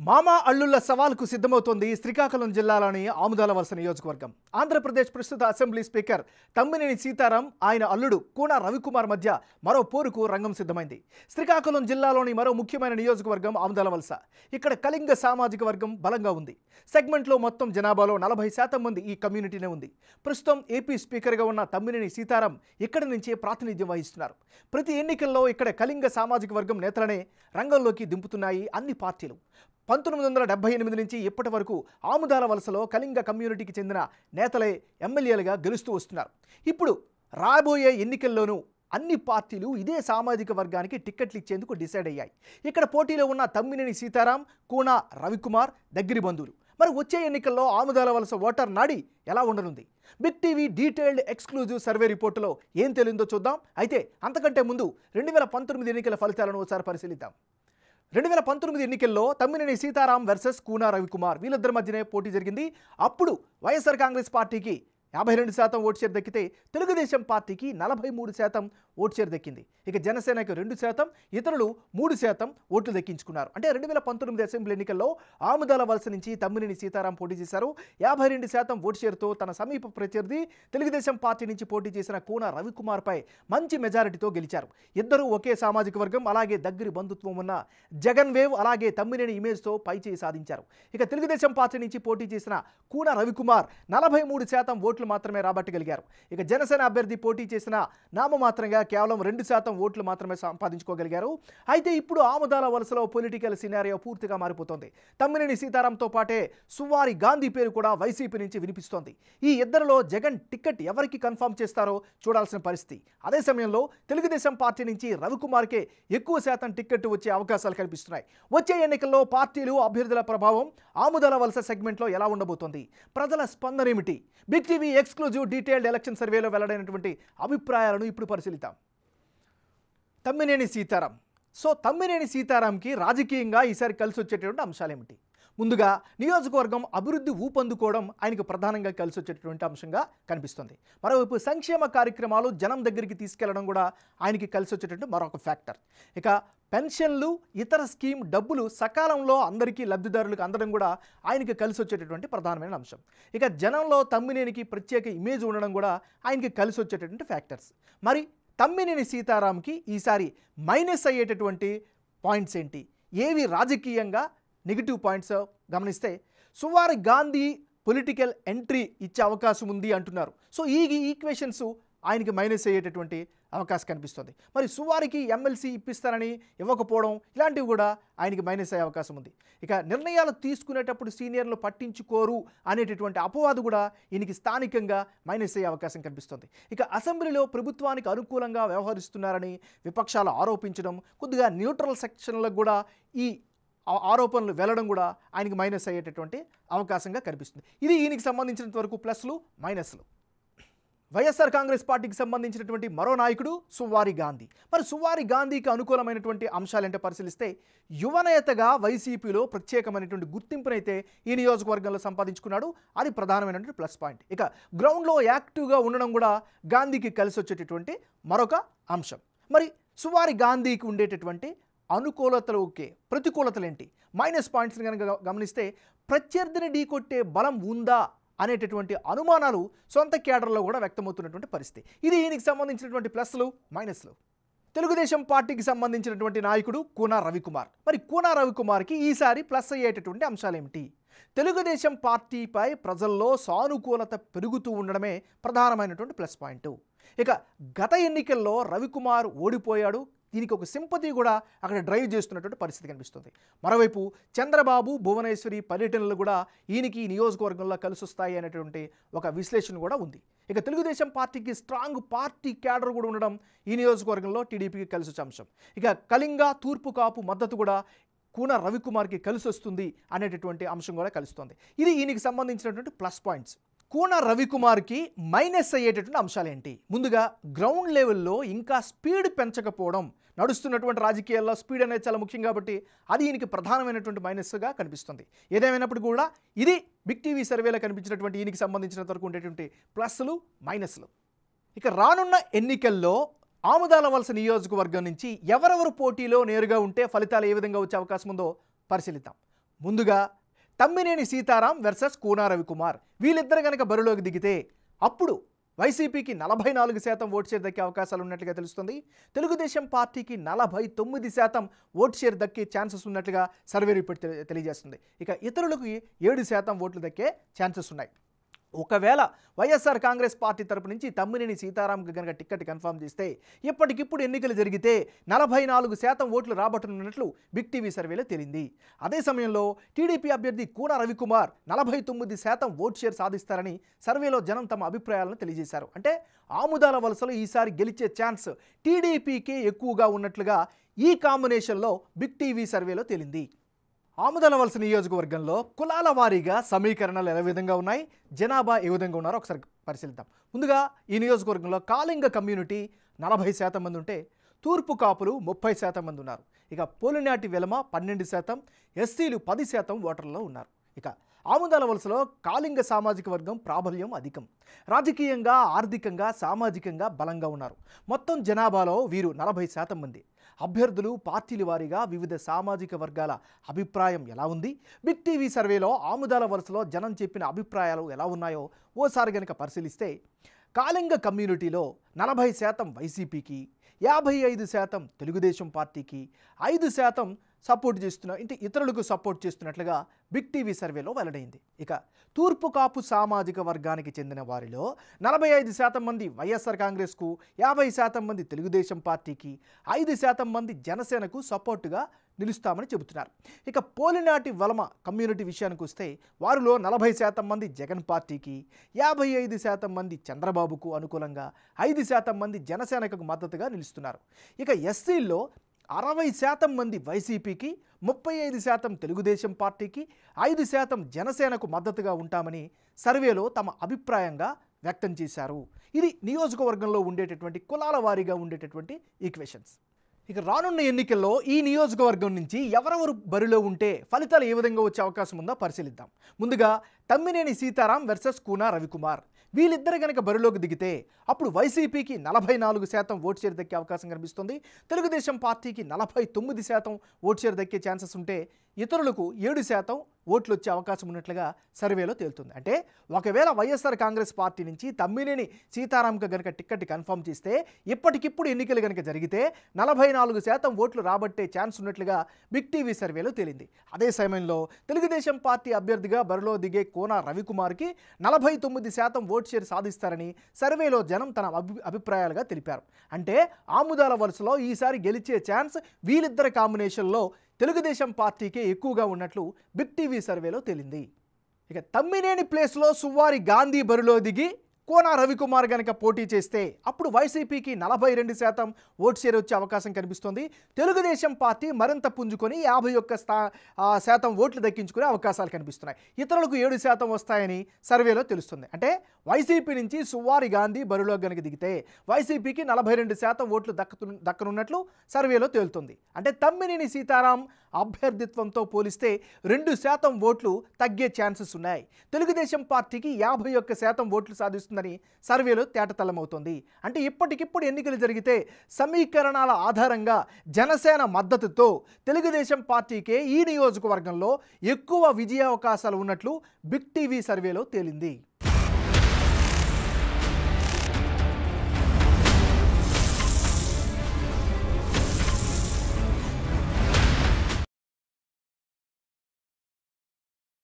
మామా అల్లుళ్ల సవాల్కు సిద్ధమవుతోంది శ్రీకాకుళం జిల్లాలోని ఆముదాలవలస నియోజకవర్గం. ఆంధ్రప్రదేశ్ ప్రస్తుత అసెంబ్లీ స్పీకర్ తమ్మినేని సీతారాం ఆయన అల్లుడు కూన రవికుమార్ మధ్య మరో పోరుకు రంగం సిద్ధమైంది. శ్రీకాకుళం జిల్లాలోని మరో ముఖ్యమైన నియోజకవర్గం ఆముదాలవలస. ఇక్కడ కళింగ సామాజిక వర్గం బలంగా ఉంది. సెగ్మెంట్లో మొత్తం జనాభాలో 40% మంది ఈ కమ్యూనిటీనే ఉంది. ప్రస్తుతం ఏపీ స్పీకర్గా ఉన్న తమ్మినేని సీతారాం ఇక్కడి నుంచే ప్రాతినిధ్యం వహిస్తున్నారు. ప్రతి ఎన్నికల్లో ఇక్కడ కళింగ సామాజిక వర్గం నేతలనే రంగంలోకి దింపుతున్నాయి అన్ని పార్టీలు. 1978 నుంచి ఇప్పటి వరకు ఆముదాలవలసలో కళింగ కమ్యూనిటీకి చెందిన నేతలే ఎమ్మెల్యేలుగా గెలుస్తూ వస్తున్నారు. ఇప్పుడు రాబోయే ఎన్నికల్లోనూ అన్ని పార్టీలు ఇదే సామాజిక వర్గానికి టిక్కెట్లు ఇచ్చేందుకు డిసైడ్ అయ్యాయి. ఇక్కడ పోటీలో ఉన్న తమ్మినేని సీతారాం, కూన రవికుమార్ దగ్గరి బంధువులు. మరి వచ్చే ఎన్నికల్లో ఆముదాలవలస ఓటర్ నాడి ఎలా ఉండనుంది? Big TV detailed exclusive survey రిపోర్టులో ఏం తెలిందో చూద్దాం. అయితే అంతకంటే ముందు 2019 ఎన్నికల ఫలితాలను ఒకసారి పరిశీలిద్దాం. 2019 ఎన్నికల్లో తమ్మినేని సీతారాం వర్సెస్ కూన రవికుమార్ వీళ్ళిద్దరి మధ్యనే పోటీ జరిగింది. అప్పుడు వైఎస్ఆర్ కాంగ్రెస్ పార్టీకి 52% ఓటు షేర్ దక్కితే తెలుగుదేశం పార్టీకి 43% ఓటు షేర్ దక్కింది. ఇక జనసేనకు 2%, ఇతరులు 3% ఓట్లు దక్కించుకున్నారు. అంటే 2019 అసెంబ్లీ ఎన్నికల్లో ఆముదాలవలస నుంచి తమ్మినేని సీతారాం పోటీ చేశారు. 52% ఓటు షేర్తో తన సమీప ప్రత్యర్థి తెలుగుదేశం పార్టీ నుంచి పోటీ చేసిన కూన రవికుమార్పై మంచి మెజారిటీతో గెలిచారు. ఇద్దరూ ఒకే సామాజిక వర్గం, అలాగే దగ్గరి బంధుత్వం ఉన్న జగన్ వేవ్, అలాగే తమ్మినేని ఇమేజ్తో పైచేయి సాధించారు. ఇక తెలుగుదేశం పార్టీ నుంచి పోటీ చేసిన కూన రవికుమార్ 43% ఓట్లు మాత్రమే రాబట్టగలిగారు. ఇక జనసేన అభ్యర్థి పోటీ చేసిన నామమాత్రంగా కేవలం 2% ఓట్లు మాత్రమే సంపాదించుకోగలిగారు. అయితే ఇప్పుడు ఆముదాలవలసలో పొలిటికల్ సినారియో పూర్తిగా మారిపోతోంది. తమ్మినేని సీతారాంతో పాటే సువారి గాంధీ పేరు కూడా వైసీపీ నుంచి వినిపిస్తోంది. ఈ ఇద్దరిలో జగన్ టికెట్ ఎవరికి కన్ఫర్మ్ చేస్తారో చూడాల్సిన పరిస్థితి. అదే సమయంలో తెలుగుదేశం పార్టీ నుంచి రవికుమార్కే ఎక్కువ శాతం టికెట్ వచ్చే అవకాశాలు కనిపిస్తున్నాయి. వచ్చే ఎన్నికల్లో పార్టీలు, అభ్యర్థుల ప్రభావం ఆముదాలవలస సెగ్మెంట్లో ఎలా ఉండబోతోంది? ప్రజల స్పందన ఏమిటి? Big TV exclusive detailed election సర్వేలో వెల్లడైనటువంటి అభిప్రాయాలను ఇప్పుడు పరిశీలిద్దాం. తమ్మినేని సీతారాం. తమ్మినేని సీతారాంకి రాజకీయంగా ఈసారి కలిసి వచ్చేటువంటి అంశాలు ఏమిటి? ముందుగా నియోజకవర్గం అభివృద్ధి ఊపందుకోవడం ఆయనకు ప్రధానంగా కలిసి వచ్చేటటువంటి అంశంగా కనిపిస్తుంది. మరోవైపు సంక్షేమ కార్యక్రమాలు జనం దగ్గరికి తీసుకెళ్లడం కూడా ఆయనకి కలిసి వచ్చేటటువంటి మరొక ఫ్యాక్టర్. ఇక పెన్షన్లు, ఇతర స్కీమ్ డబ్బులు సకాలంలో అందరికీ లబ్ధిదారులకు అందడం కూడా ఆయనకి కలిసి వచ్చేటటువంటి ప్రధానమైన అంశం. ఇక జనంలో తమ్మినేనికి ప్రత్యేక ఇమేజ్ ఉండడం కూడా ఆయనకి కలిసి వచ్చేటటువంటి ఫ్యాక్టర్స్. మరి తమ్మినేని సీతారాంకి ఈసారి మైనస్ అయ్యేటటువంటి పాయింట్స్ ఏంటి? ఏవి రాజకీయంగా నెగిటివ్ పాయింట్స్ గమనిస్తే, సువారి గాంధీ పొలిటికల్ ఎంట్రీ ఇచ్చే అవకాశం ఉంది అంటున్నారు. ఈ ఈక్వేషన్స్ ఆయనకి మైనస్ అయ్యేటటువంటి అవకాశం కనిపిస్తుంది. మరి సువారికి ఎమ్మెల్సీ ఇప్పిస్తారని ఇవ్వకపోవడం, ఇలాంటివి కూడా ఆయనకి మైనస్ అయ్యే అవకాశం ఉంది. ఇక నిర్ణయాలు తీసుకునేటప్పుడు సీనియర్లు పట్టించుకోరు అనేటటువంటి అపవాదు కూడా ఈయనకి స్థానికంగా మైనస్ అయ్యే అవకాశం కనిపిస్తుంది. ఇక అసెంబ్లీలో ప్రభుత్వానికి అనుకూలంగా వ్యవహరిస్తున్నారని విపక్షాలు ఆరోపించడం, కొద్దిగా న్యూట్రల్ సెక్షన్లకు కూడా ఈ ఆరోపణలు వెళ్లడం కూడా ఆయనకి మైనస్ అయ్యేటటువంటి అవకాశంగా కనిపిస్తుంది. ఇది ఈయనకి సంబంధించినంత వరకు ప్లస్లు, మైనస్లు. వైఎస్ఆర్ కాంగ్రెస్ పార్టీకి సంబంధించినటువంటి మరో నాయకుడు సువారి గాంధీ. మరి సువారి గాంధీకి అనుకూలమైనటువంటి అంశాలంటే పరిశీలిస్తే, యువనేతగా వైసీపీలో ప్రత్యేకమైనటువంటి గుర్తింపునైతే ఈ నియోజకవర్గంలో సంపాదించుకున్నాడు. అది ప్రధానమైనటువంటి ప్లస్ పాయింట్. ఇక గ్రౌండ్లో యాక్టివ్గా ఉండడం కూడా గాంధీకి కలిసి వచ్చేటటువంటి మరొక అంశం. మరి సువారి గాంధీకి ఉండేటటువంటి అనుకూలతలు ఓకే, ప్రతికూలతలు ఏంటి? మైనస్ పాయింట్స్ని కనుక గమనిస్తే, ప్రత్యర్థిని ఢీకొట్టే బలం ఉందా అనేటటువంటి అనుమానాలు సొంత కేడర్లో కూడా వ్యక్తమవుతున్నటువంటి పరిస్థితి. ఇది ఈయనకి సంబంధించినటువంటి ప్లస్లు, మైనస్లు. తెలుగుదేశం పార్టీకి సంబంధించినటువంటి నాయకుడు కూన రవికుమార్. మరి కూన రవికుమార్కి ఈసారి ప్లస్ అయ్యేటటువంటి అంశాలు ఏమిటి? తెలుగుదేశం పార్టీపై ప్రజల్లో సానుకూలత పెరుగుతూ ఉండడమే ప్రధానమైనటువంటి ప్లస్ పాయింట్. ఇక గత ఎన్నికల్లో రవికుమార్ ఓడిపోయాడు. దీనికి ఒక సింపతి కూడా అక్కడ డ్రైవ్ చేస్తున్నటువంటి పరిస్థితి కనిపిస్తుంది. మరోవైపు చంద్రబాబు, భువనేశ్వరి పర్యటనలు కూడా ఈయనకి నియోజకవర్గంలో కలిసి వస్తాయి అనేటువంటి ఒక విశ్లేషణ కూడా ఉంది. ఇక తెలుగుదేశం పార్టీకి స్ట్రాంగ్ పార్టీ క్యాడర్ కూడా ఉండడం ఈ నియోజకవర్గంలో టీడీపీకి కలిసి వచ్చే అంశం. ఇక కళింగ, తూర్పు కాపు మద్దతు కూడా కూన రవికుమార్కి కలిసి వస్తుంది అనేటటువంటి అంశం కూడా కలుస్తుంది. ఇది ఈయనకి సంబంధించినటువంటి ప్లస్ పాయింట్స్. కూన రవికుమార్కి మైనస్ అయ్యేటటువంటి అంశాలు ఏంటి? ముందుగా గ్రౌండ్ లెవెల్లో ఇంకా స్పీడ్ పెంచకపోవడం. నడుస్తున్నటువంటి రాజకీయాల్లో స్పీడ్ అనేది చాలా ముఖ్యం కాబట్టి అది ఈయనకి ప్రధానమైనటువంటి మైనస్గా కనిపిస్తుంది. ఏదేమైనప్పుడు కూడా ఇది బిగ్ టీవీ సర్వేలో కనిపించినటువంటి ఈయనకి సంబంధించినంత వరకు ఉండేటువంటి ప్లస్లు, మైనస్లు. ఇక రానున్న ఎన్నికల్లో ఆముదాలవలస నియోజకవర్గం నుంచి ఎవరెవరు పోటీలో నేరుగా ఉంటే ఫలితాలు ఏ విధంగా వచ్చే అవకాశం ఉందో పరిశీలిద్దాం. ముందుగా తమ్మినేని సీతారాం వర్సెస్ కూనా రవికుమార్ వీళ్ళిద్దరు కనుక బరిలోకి దిగితే అప్పుడు వైసీపీకి 44% ఓటు షేర్ దక్కే అవకాశాలు ఉన్నట్లుగా తెలుస్తుంది. తెలుగుదేశం పార్టీకి 49% ఓటు షేర్ దక్కే ఛాన్సెస్ ఉన్నట్లుగా సర్వే రిపోర్ట్ తెలియజేస్తుంది. ఇక ఇతరులకు 7% ఓట్లు దక్కే ఛాన్సెస్ ఉన్నాయి. ఒకవేళ వైఎస్ఆర్ కాంగ్రెస్ పార్టీ తరపు నుంచి తమ్మినేని సీతారాంకి కనుక టికెట్ కన్ఫర్మ్ చేస్తే ఇప్పటికిప్పుడు ఎన్నికలు జరిగితే 44% ఓట్లు రాబట్టనున్నట్లు బిగ్ టీవీ సర్వేలో తేలింది. అదే సమయంలో టీడీపీ అభ్యర్థి కూనా రవికుమార్ 49% ఓటు షేర్ సాధిస్తారని సర్వేలో జనం తమ అభిప్రాయాలను తెలియజేశారు. అంటే ఆముదాల వలసలో ఈసారి గెలిచే ఛాన్స్ టీడీపీకే ఎక్కువగా ఉన్నట్లుగా ఈ కాంబినేషన్లో బిగ్ టీవీ సర్వేలో తేలింది. ఆముదాల వలస నియోజకవర్గంలో కులాల వారీగా సమీకరణలు ఏ విధంగా ఉన్నాయి, జనాభా ఏ విధంగా ఉన్నారో ఒకసారి పరిశీలిద్దాం. ముందుగా ఈ నియోజకవర్గంలో కాళింగ కమ్యూనిటీ 40% మంది ఉంటే తూర్పు కాపులు 30% మంది ఉన్నారు. ఇక పోలినాటి వెలమ 12%, ఎస్సీలు 10% ఓటర్లలో ఉన్నారు. ఇక ఆముదాల వలసలో కాళింగ సామాజిక వర్గం ప్రాబల్యం అధికం. రాజకీయంగా, ఆర్థికంగా, సామాజికంగా బలంగా ఉన్నారు. మొత్తం జనాభాలో వీరు 40% మంది. అభ్యర్థులు, పార్టీల వారీగా వివిధ సామాజిక వర్గాల అభిప్రాయం ఎలా ఉంది, బిగ్ టీవీ సర్వేలో ఆముదాల వలసలో జనం చెప్పిన అభిప్రాయాలు ఎలా ఉన్నాయో ఓసారి గనక పరిశీలిస్తే కాళింగ కమ్యూనిటీలో 40% వైసీపీకి, 55% తెలుగుదేశం పార్టీకి, 5% సపోర్ట్ ఇతరులకు సపోర్ట్ చేస్తున్నట్లుగా బిగ్ టీవీ సర్వేలో వెల్లడైంది. ఇక తూర్పు కాపు సామాజిక వర్గానికి చెందిన వారిలో 45% మంది వైఎస్ఆర్ కాంగ్రెస్కు, 50% మంది తెలుగుదేశం పార్టీకి, 5% మంది జనసేనకు సపోర్టుగా నిలుస్తామని చెబుతున్నారు. ఇక పోలినాటి వలమ కమ్యూనిటీ విషయానికి వస్తే వారిలో 40% మంది జగన్ పార్టీకి, 55% మంది చంద్రబాబుకు అనుకూలంగా, 5% మంది జనసేనకు మద్దతుగా నిలుస్తున్నారు. ఇక ఎస్సీల్లో 60% మంది వైసీపీకి, 35% తెలుగుదేశం పార్టీకి, 5% జనసేనకు మద్దతుగా ఉంటామని సర్వేలో తమ అభిప్రాయంగా వ్యక్తం చేశారు. ఇది నియోజకవర్గంలో ఉండేటటువంటి కులాల వారీగా ఉండేటటువంటి ఈక్వేషన్స్. ఇక రానున్న ఎన్నికల్లో ఈ నియోజకవర్గం నుంచి ఎవరెవరు బరిలో ఉంటే ఫలితాలు ఏ విధంగా వచ్చే అవకాశం ఉందో పరిశీలిద్దాం. ముందుగా తమ్మినేని సీతారాం వర్సెస్ కూనా రవికుమార్ వీళ్ళిద్దరు కనుక బరిలోకి దిగితే అప్పుడు వైసీపీకి 44% ఓటు షేర్ దక్కే అవకాశం కనిపిస్తుంది. తెలుగుదేశం పార్టీకి 49% ఓటు షేర్ దక్కే ఛాన్సెస్ ఉంటే ఇతరులకు 7% ఓట్లు వచ్చే అవకాశం ఉన్నట్లుగా సర్వేలో తేలుతుంది. అంటే ఒకవేళ వైఎస్ఆర్ కాంగ్రెస్ పార్టీ నుంచి తమ్మినేని సీతారాంకి కనుక టికెట్ కన్ఫర్మ్ చేస్తే ఇప్పటికిప్పుడు ఎన్నికలు కనుక జరిగితే 44% ఓట్లు రాబట్టే ఛాన్స్ ఉన్నట్లుగా బిగ్ టీవీ సర్వేలో తేలింది. అదే సమయంలో తెలుగుదేశం పార్టీ అభ్యర్థిగా బరిలో దిగే కూనా రవికుమార్కి 49% ఓటు షేర్ సాధిస్తారని సర్వేలో జనం తన అభిప్రాయాలుగా తెలిపారు. అంటే ఆముదాల వలసలో ఈసారి గెలిచే ఛాన్స్ వీళ్ళిద్దరి కాంబినేషన్లో తెలుగుదేశం పార్టీకే ఎక్కువగా ఉన్నట్లు బిగ్ టీవీ సర్వేలో తేలింది. ఇక తమ్మినేని ప్లేస్లో సువ్వారి గాంధీ బరిలో దిగి కూనా రవికుమార్ గనక పోటీ చేస్తే అప్పుడు వైసీపీకి 42% ఓటు షేర్ వచ్చే అవకాశం కనిపిస్తుంది. తెలుగుదేశం పార్టీ మరింత పుంజుకొని 51% ఓట్లు దక్కించుకునే అవకాశాలు కనిపిస్తున్నాయి. ఇతరులకు 7% వస్తాయని సర్వేలో తెలుస్తుంది. అంటే వైసీపీ నుంచి సువ్వారి గాంధీ బరిలో గనక దిగితే వైసీపీకి 42% ఓట్లు దక్కనున్నట్లు సర్వేలో తేలుతుంది. అంటే తమ్మినేని సీతారాం అభ్యర్థిత్వంతో పోలిస్తే 2% ఓట్లు తగ్గే ఛాన్సెస్ ఉన్నాయి. తెలుగుదేశం పార్టీకి 51% ఓట్లు సాధిస్తుందని సర్వేలో తేటతెల్లమవుతోంది. అంటే ఇప్పటికిప్పుడు ఎన్నికలు జరిగితే సమీకరణాల ఆధారంగా జనసేన మద్దతుతో తెలుగుదేశం పార్టీకే ఈ నియోజకవర్గంలో ఎక్కువ విజయావకాశాలు ఉన్నట్లు బిగ్ టీవీ సర్వేలో తేలింది.